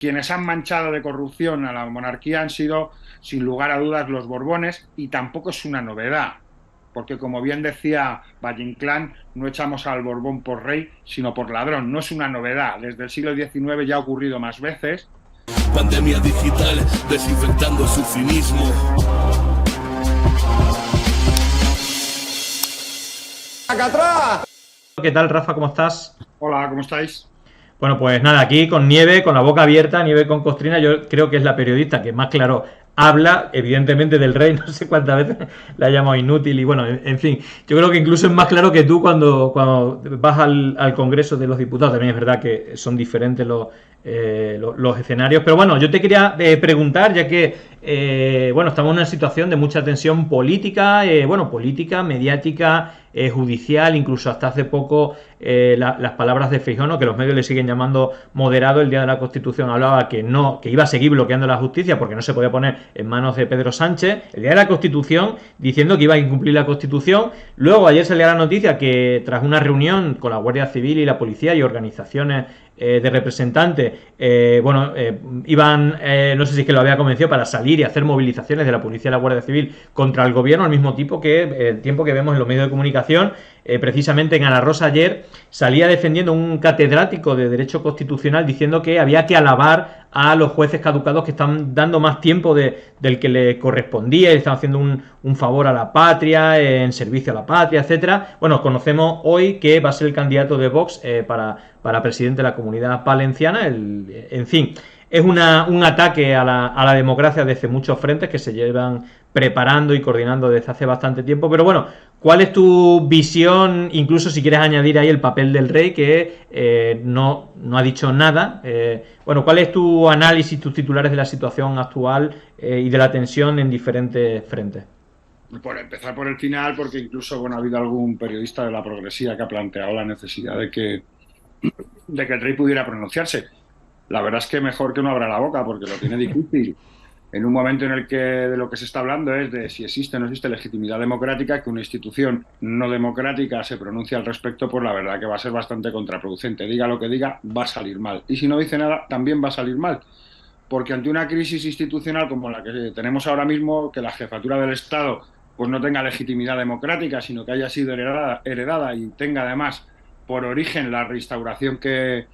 quienes han manchado de corrupción a la monarquía han sido, sin lugar a dudas, los Borbones, y tampoco es una novedad, porque como bien decía Valle Inclán, no echamos al Borbón por rey, sino por ladrón. No es una novedad, desde el siglo XIX ya ha ocurrido más veces. Pandemia digital, desinfectando su cinismo. ¡Acá atrás! ¿Qué tal, Rafa? ¿Cómo estás? Hola, ¿cómo estáis? Bueno, pues nada, aquí con Nieve, con la boca abierta, Nieve con Costrina, yo creo que es la periodista que más claro habla, evidentemente, del rey, no sé cuántas veces la ha llamado inútil y bueno, en fin, yo creo que incluso es más claro que tú cuando vas al Congreso de los Diputados, también es verdad que son diferentes los escenarios, pero bueno, yo te quería preguntar, ya que bueno, estamos en una situación de mucha tensión política, bueno, política, mediática, judicial, incluso hasta hace poco las palabras de Feijóo, que los medios le siguen llamando moderado, el día de la Constitución hablaba que no, que iba a seguir bloqueando la justicia porque no se podía poner en manos de Pedro Sánchez, el día de la Constitución diciendo que iba a incumplir la Constitución. Luego ayer salía la noticia que tras una reunión con la Guardia Civil y la policía y organizaciones de representantes, bueno, iban, no sé si es que lo había convencido para salir y hacer movilizaciones de la policía y la Guardia Civil contra el gobierno, al mismo tiempo que el tiempo que vemos en los medios de comunicación, precisamente en Ana Rosa ayer salía defendiendo un catedrático de Derecho Constitucional diciendo que había que alabar a los jueces caducados que están dando más tiempo del que le correspondía y están haciendo un favor a la patria, en servicio a la patria, etcétera. Bueno, conocemos hoy que va a ser el candidato de Vox para presidente de la Comunidad Valenciana. En fin, es un ataque a la democracia desde muchos frentes que se llevan preparando y coordinando desde hace bastante tiempo, pero bueno, ¿cuál es tu visión, incluso si quieres añadir ahí el papel del rey, que no ha dicho nada? Bueno, ¿cuál es tu análisis, tus titulares de la situación actual y de la tensión en diferentes frentes? Por empezar por el final, porque incluso bueno, ha habido algún periodista de la progresía que ha planteado la necesidad de que el rey pudiera pronunciarse. La verdad es que mejor que no abra la boca, porque lo tiene difícil. En un momento en el que de lo que se está hablando es de si existe o no existe legitimidad democrática, que una institución no democrática se pronuncie al respecto, pues la verdad que va a ser bastante contraproducente. Diga lo que diga, va a salir mal. Y si no dice nada, también va a salir mal. Porque ante una crisis institucional como la que tenemos ahora mismo, que la jefatura del Estado pues no tenga legitimidad democrática, sino que haya sido heredada y tenga además por origen la reinstauración que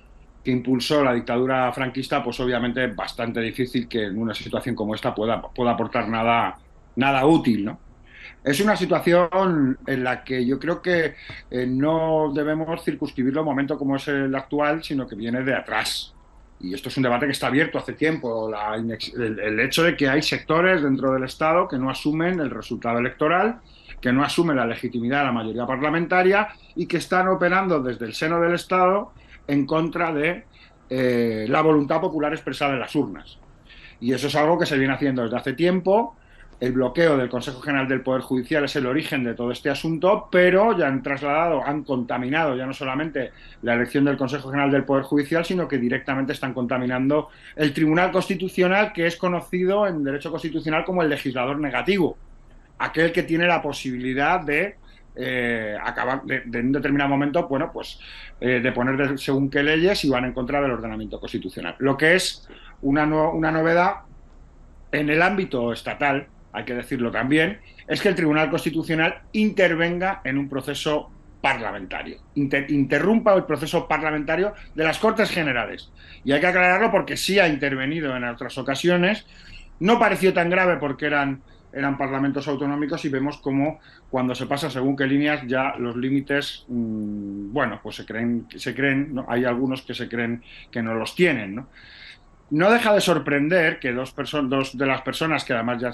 impulsó la dictadura franquista, pues obviamente es bastante difícil que en una situación como esta pueda aportar nada útil, ¿no? Es una situación en la que yo creo que no debemos circunscribirlo a un momento como es el actual, sino que viene de atrás. Y esto es un debate que está abierto hace tiempo. El hecho de que hay sectores dentro del Estado que no asumen el resultado electoral, que no asumen la legitimidad de la mayoría parlamentaria y que están operando desde el seno del Estado en contra de la voluntad popular expresada en las urnas. Y eso es algo que se viene haciendo desde hace tiempo. El bloqueo del Consejo General del Poder Judicial es el origen de todo este asunto, pero ya han trasladado, han contaminado ya no solamente la elección del Consejo General del Poder Judicial, sino que directamente están contaminando el Tribunal Constitucional, que es conocido en derecho constitucional como el legislador negativo, aquel que tiene la posibilidad de acabar de un determinado momento, bueno, pues de poner según qué leyes y van en contra del ordenamiento constitucional. Lo que es una novedad en el ámbito estatal, hay que decirlo también, es que el Tribunal Constitucional intervenga en un proceso parlamentario, interrumpa el proceso parlamentario de las Cortes Generales. Y hay que aclararlo porque sí ha intervenido en otras ocasiones. No pareció tan grave porque eran parlamentos autonómicos y vemos cómo cuando se pasa según qué líneas ya los límites, bueno, pues se creen, ¿no? Hay algunos que se creen que no los tienen, ¿no? No deja de sorprender que dos de las personas que además ya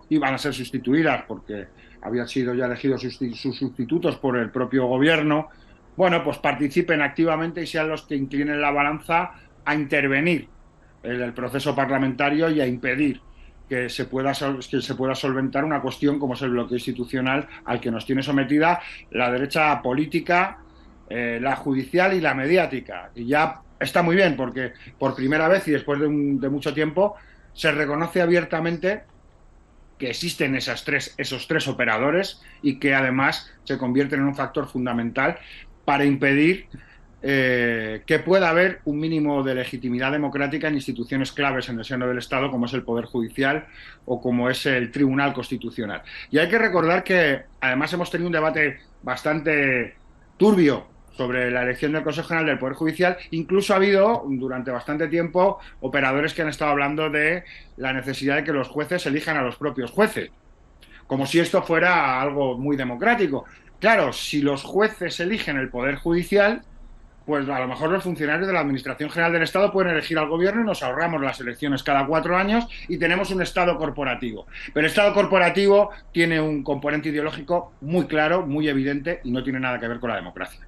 iban a ser sustituidas porque habían sido ya elegidos sus sustitutos por el propio gobierno, bueno, pues participen activamente y sean los que inclinen la balanza a intervenir en el proceso parlamentario y a impedir que se pueda solventar una cuestión como es el bloqueo institucional al que nos tiene sometida la derecha política, la judicial y la mediática. Y ya está muy bien porque por primera vez y después de mucho tiempo se reconoce abiertamente que existen esos tres operadores y que además se convierten en un factor fundamental para impedir que pueda haber un mínimo de legitimidad democrática en instituciones claves en el seno del Estado, como es el Poder Judicial o como es el Tribunal Constitucional. Y hay que recordar que además hemos tenido un debate bastante turbio sobre la elección del Consejo General del Poder Judicial. Incluso ha habido durante bastante tiempo operadores que han estado hablando de la necesidad de que los jueces elijan a los propios jueces, como si esto fuera algo muy democrático. Claro, si los jueces eligen el Poder Judicial, pues a lo mejor los funcionarios de la Administración General del Estado pueden elegir al gobierno y nos ahorramos las elecciones cada 4 años y tenemos un Estado corporativo. Pero el Estado corporativo tiene un componente ideológico muy claro, muy evidente y no tiene nada que ver con la democracia.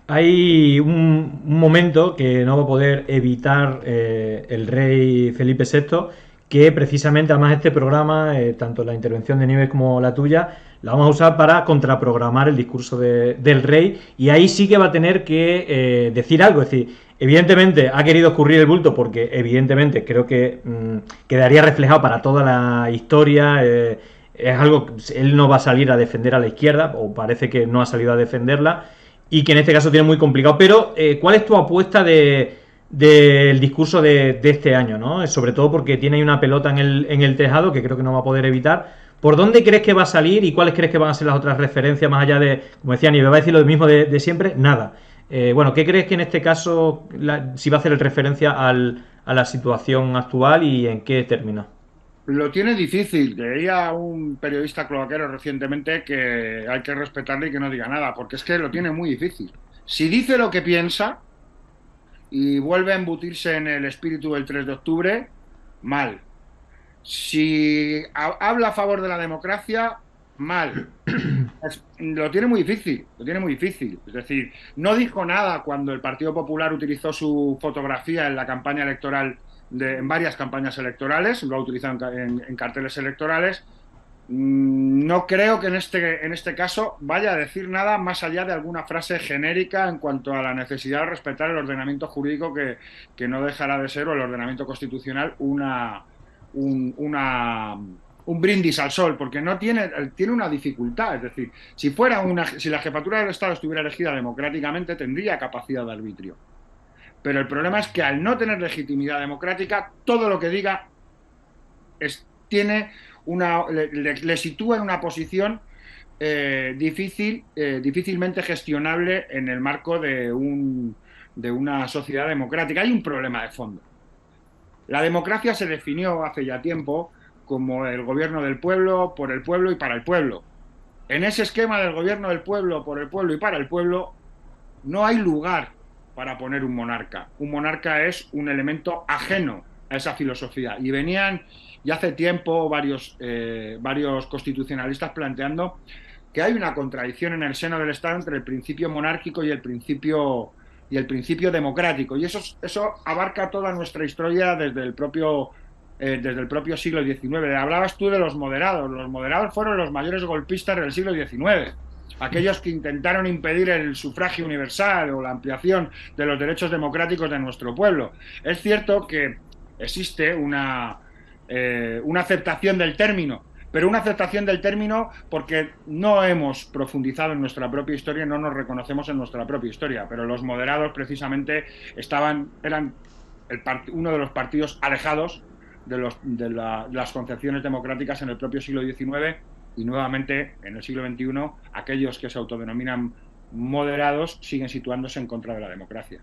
Hay un momento que no va a poder evitar el rey Felipe VI, que precisamente además este programa, tanto la intervención de Nieves como la tuya, la vamos a usar para contraprogramar el discurso del rey, y ahí sí que va a tener que decir algo. Es decir, evidentemente ha querido escurrir el bulto porque evidentemente creo que quedaría reflejado para toda la historia. Es algo, él no va a salir a defender a la izquierda, o parece que no ha salido a defenderla, y que en este caso tiene muy complicado. Pero ¿cuál es tu apuesta del discurso de este año, ¿no? Sobre todo porque tiene ahí una pelota en el tejado que creo que no va a poder evitar. ¿Por dónde crees que va a salir y cuáles crees que van a ser las otras referencias más allá de, como decía Nieves, va a decir lo mismo de siempre? Nada. Bueno, ¿qué crees que en este caso si va a hacer referencia a la situación actual y en qué términos? Lo tiene difícil. Leía a un periodista cloaquero recientemente que hay que respetarle y que no diga nada, porque es que lo tiene muy difícil. Si dice lo que piensa y vuelve a embutirse en el espíritu del 3 de octubre, mal. Si habla a favor de la democracia, mal. Lo tiene muy difícil, lo tiene muy difícil. Es decir, no dijo nada cuando el Partido Popular utilizó su fotografía en la campaña electoral, en varias campañas electorales, lo ha utilizado en carteles electorales. No creo que en este caso vaya a decir nada más allá de alguna frase genérica en cuanto a la necesidad de respetar el ordenamiento jurídico que no dejará de ser, o el ordenamiento constitucional, un brindis al sol, porque no tiene una dificultad. Es decir, si la jefatura del Estado estuviera elegida democráticamente, tendría capacidad de arbitrio. Pero el problema es que al no tener legitimidad democrática, todo lo que diga le sitúa en una posición difícilmente gestionable en el marco de una sociedad democrática. Hay un problema de fondo. La democracia se definió hace ya tiempo como el gobierno del pueblo, por el pueblo y para el pueblo. En ese esquema del gobierno del pueblo, por el pueblo y para el pueblo, no hay lugar para poner un monarca. Un monarca es un elemento ajeno a esa filosofía. Y venían ya hace tiempo varios constitucionalistas planteando que hay una contradicción en el seno del Estado entre el principio monárquico y el principio democrático. Y eso abarca toda nuestra historia desde el propio siglo XIX. Hablabas tú de los moderados. Los moderados fueron los mayores golpistas del siglo XIX. Aquellos que intentaron impedir el sufragio universal o la ampliación de los derechos democráticos de nuestro pueblo. Es cierto que existe una aceptación del término, pero una aceptación del término porque no hemos profundizado en nuestra propia historia y no nos reconocemos en nuestra propia historia. Pero los moderados precisamente eran uno de los partidos alejados de las concepciones democráticas en el propio siglo XIX, y nuevamente en el siglo XXI aquellos que se autodenominan moderados siguen situándose en contra de la democracia.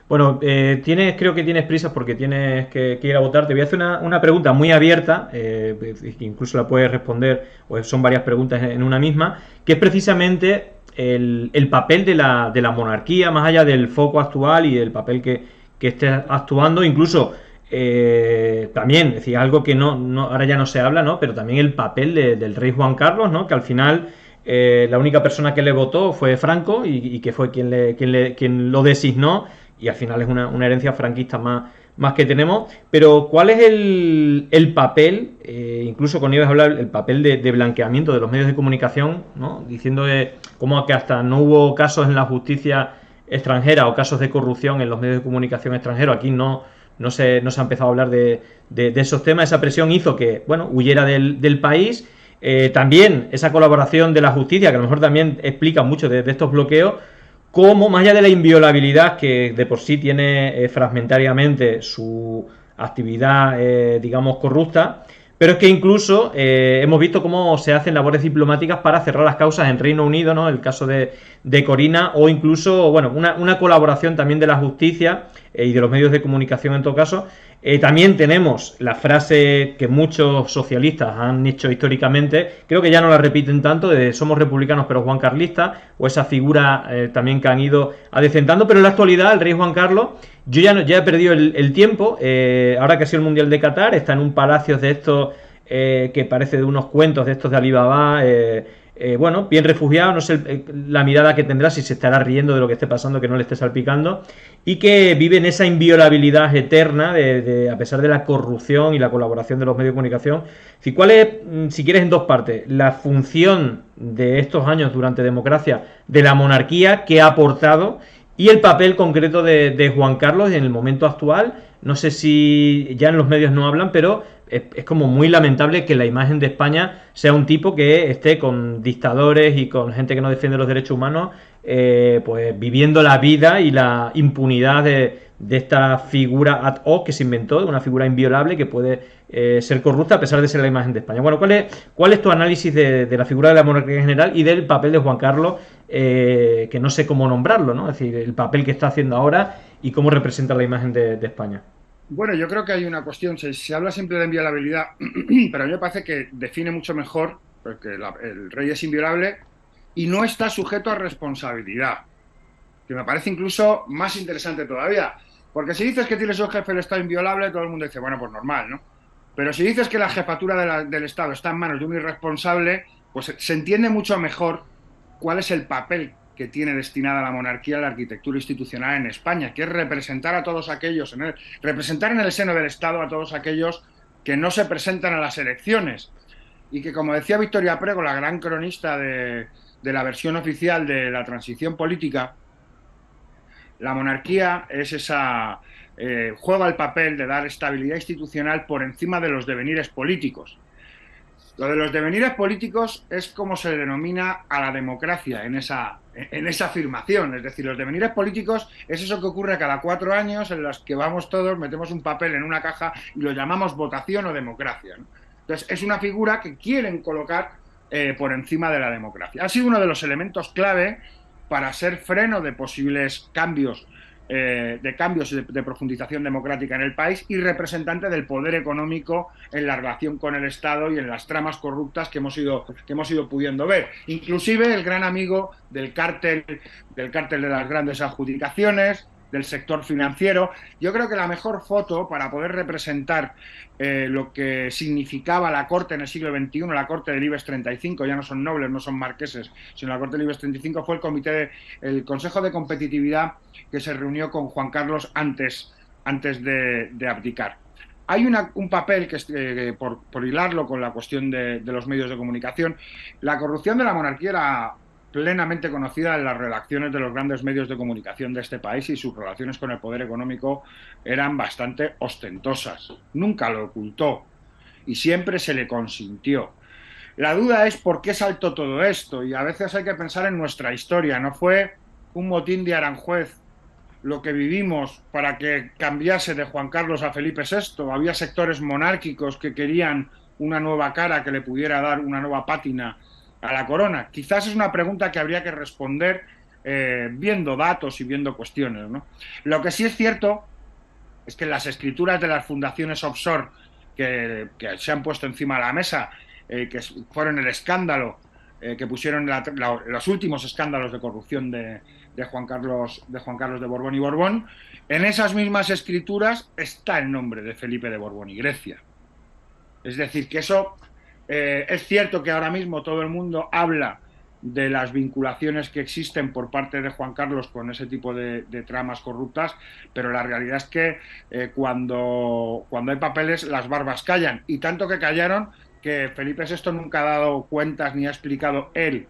Bueno, creo que tienes prisas porque tienes que ir a votar. Te voy a hacer una pregunta muy abierta, que incluso la puedes responder, o son varias preguntas en una misma, que es precisamente el papel de la monarquía, más allá del foco actual y el papel que esté actuando, incluso también, es decir, algo que no ahora ya no se habla, ¿no? Pero también el papel del rey Juan Carlos, ¿no? Que al final la única persona que le votó fue Franco y que fue quien lo designó, y al final es una herencia franquista más que tenemos. Pero ¿cuál es el papel, incluso con Nieves habla el papel de blanqueamiento de los medios de comunicación, ¿no? Diciendo cómo que hasta no hubo casos en la justicia extranjera o casos de corrupción en los medios de comunicación extranjeros? Aquí no se ha empezado a hablar de esos temas. Esa presión hizo que, bueno, huyera del país. También esa colaboración de la justicia, que a lo mejor también explica mucho de estos bloqueos. cómo, más allá de la inviolabilidad que de por sí tiene fragmentariamente su actividad, digamos, corrupta, pero es que incluso hemos visto cómo se hacen labores diplomáticas para cerrar las causas en Reino Unido, ¿no? El caso de Corina, o incluso, bueno, una colaboración también de la justicia y de los medios de comunicación en todo caso. También tenemos la frase que muchos socialistas han hecho históricamente, creo que ya no la repiten tanto, de somos republicanos pero Juan Carlistas, o esa figura también que han ido adecentando, pero en la actualidad el rey Juan Carlos, yo ya he perdido el tiempo, ahora que ha sido el Mundial de Qatar, está en un palacio de estos que parece de unos cuentos de estos de Alibaba, bueno, bien refugiado, no sé la mirada que tendrá, si se estará riendo de lo que esté pasando, que no le esté salpicando, y que vive en esa inviolabilidad eterna a pesar de la corrupción y la colaboración de los medios de comunicación. ¿Cuál es, si quieres, en dos partes, la función de estos años durante democracia de la monarquía que ha aportado y el papel concreto de Juan Carlos en el momento actual? No sé si ya en los medios no hablan, pero es como muy lamentable que la imagen de España sea un tipo que esté con dictadores y con gente que no defiende los derechos humanos, pues viviendo la vida y la impunidad de esta figura ad hoc que se inventó, de una figura inviolable que puede ser corrupta a pesar de ser la imagen de España. Bueno, ¿cuál es tu análisis de la figura de la monarquía en general y del papel de Juan Carlos, que no sé cómo nombrarlo, ¿no? Es decir, el papel que está haciendo ahora y cómo representa la imagen de España? Bueno, yo creo que hay una cuestión, se habla siempre de inviolabilidad, pero a mí me parece que define mucho mejor, porque el rey es inviolable y no está sujeto a responsabilidad, que me parece incluso más interesante todavía, porque si dices que tienes un jefe del Estado inviolable, todo el mundo dice, bueno, pues normal, ¿no? Pero si dices que la jefatura del Estado está en manos de un irresponsable, pues se entiende mucho mejor cuál es el papel que tiene destinada la monarquía a la arquitectura institucional en España, que es representar a todos aquellos, representar en el seno del Estado a todos aquellos que no se presentan a las elecciones y que, como decía Victoria Prego, la gran cronista de la versión oficial de la transición política, la monarquía es juega el papel de dar estabilidad institucional por encima de los devenires políticos. Lo de los devenires políticos es como se denomina a la democracia en esa afirmación. Es decir, los devenires políticos es eso que ocurre cada 4 años en los que vamos todos, metemos un papel en una caja y lo llamamos votación o democracia, ¿no? Entonces, es una figura que quieren colocar por encima de la democracia. Ha sido uno de los elementos clave para ser freno de posibles cambios de profundización democrática en el país y representante del poder económico en la relación con el Estado y en las tramas corruptas que hemos ido pudiendo ver. Inclusive el gran amigo del cártel de las grandes adjudicaciones, del sector financiero. Yo creo que la mejor foto para poder representar lo que significaba la corte en el siglo XXI, la corte del IBEX 35, ya no son nobles, no son marqueses, sino la corte del IBEX 35, fue el Consejo de Competitividad que se reunió con Juan Carlos antes de abdicar. Hay un papel que, por hilarlo con la cuestión de los medios de comunicación, la corrupción de la monarquía era plenamente conocida en las redacciones de los grandes medios de comunicación de este país y sus relaciones con el poder económico eran bastante ostentosas. Nunca lo ocultó y siempre se le consintió. La duda es por qué saltó todo esto y a veces hay que pensar en nuestra historia. No fue un motín de Aranjuez lo que vivimos para que cambiase de Juan Carlos a Felipe VI. Había sectores monárquicos que querían una nueva cara que le pudiera dar una nueva pátina a la corona. Quizás es una pregunta que habría que responder viendo datos y viendo cuestiones, ¿no? Lo que sí es cierto es que las escrituras de las fundaciones offshore que se han puesto encima de la mesa, que fueron el escándalo que pusieron los últimos escándalos de corrupción de Juan Carlos de Borbón y Borbón, en esas mismas escrituras está el nombre de Felipe de Borbón y Grecia. Es decir, que eso es cierto que ahora mismo todo el mundo habla de las vinculaciones que existen por parte de Juan Carlos con ese tipo de tramas corruptas, pero la realidad es que cuando hay papeles las barbas callan, y tanto que callaron que Felipe VI nunca ha dado cuentas ni ha explicado él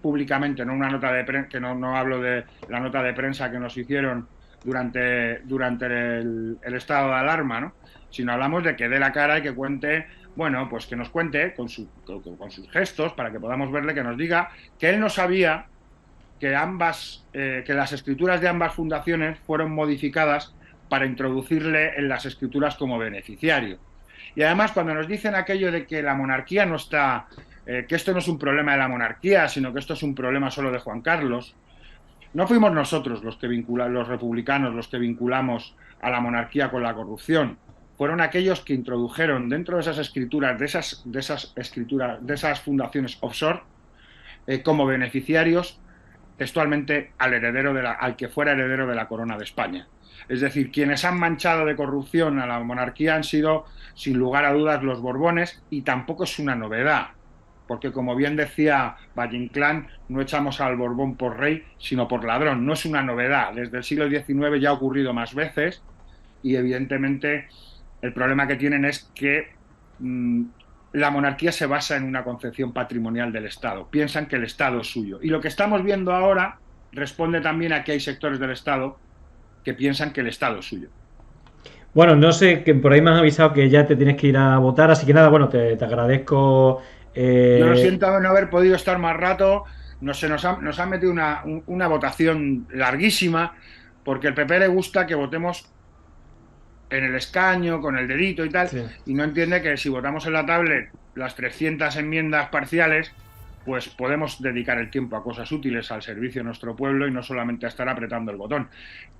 públicamente, no una nota de prensa, que no hablo de la nota de prensa que nos hicieron durante el estado de alarma, ¿no? Sino hablamos de que dé la cara y que cuente, bueno, pues que nos cuente con sus gestos para que podamos verle, que nos diga que él no sabía que las escrituras de ambas fundaciones fueron modificadas para introducirle en las escrituras como beneficiario. Y además, cuando nos dicen aquello de que la monarquía no está, que esto no es un problema de la monarquía, sino que esto es un problema solo de Juan Carlos, no fuimos nosotros los republicanos, los que vinculamos a la monarquía con la corrupción. Fueron aquellos que introdujeron dentro de esas escrituras, de esas fundaciones offshore, como beneficiarios textualmente al que fuera heredero de la corona de España. Es decir, quienes han manchado de corrupción a la monarquía han sido, sin lugar a dudas, los Borbones, y tampoco es una novedad, porque como bien decía Valle-Inclán, no echamos al Borbón por rey, sino por ladrón. No es una novedad, desde el siglo XIX ya ha ocurrido más veces, y evidentemente el problema que tienen es que la monarquía se basa en una concepción patrimonial del Estado. Piensan que el Estado es suyo. Y lo que estamos viendo ahora responde también a que hay sectores del Estado que piensan que el Estado es suyo. Bueno, no sé, que por ahí me han avisado que ya te tienes que ir a votar, así que nada, bueno, te agradezco. Yo lo siento no haber podido estar más rato. Nos han metido una votación larguísima, porque el PP le gusta que votemos en el escaño, con el dedito y tal, sí. Y no entiende que si votamos en la tablet las 300 enmiendas parciales, pues podemos dedicar el tiempo a cosas útiles al servicio de nuestro pueblo y no solamente a estar apretando el botón.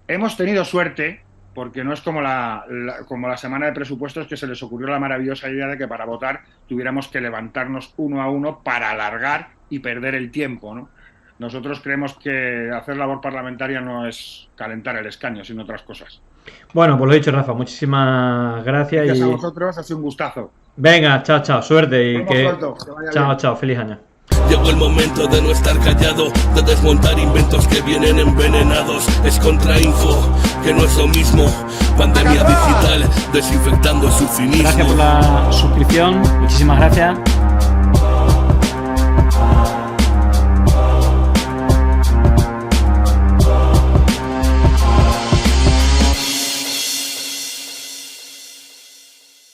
Hemos tenido suerte, porque no es como la semana de presupuestos, que se les ocurrió la maravillosa idea de que para votar tuviéramos que levantarnos uno a uno para alargar y perder el tiempo, ¿no? Nosotros creemos que hacer labor parlamentaria no es calentar el escaño, sino otras cosas. Bueno, pues lo dicho, Rafa, muchísimas gracias. Gracias a vosotros, ha sido un gustazo. Venga, chao, suerte y chao, feliz año. Llegó el momento de no estar callado, de desmontar inventos que vienen envenenados. Es contrainfo, que no es lo mismo. Pandemia digital, desinfectando su cinismo. Gracias por la suscripción, muchísimas gracias.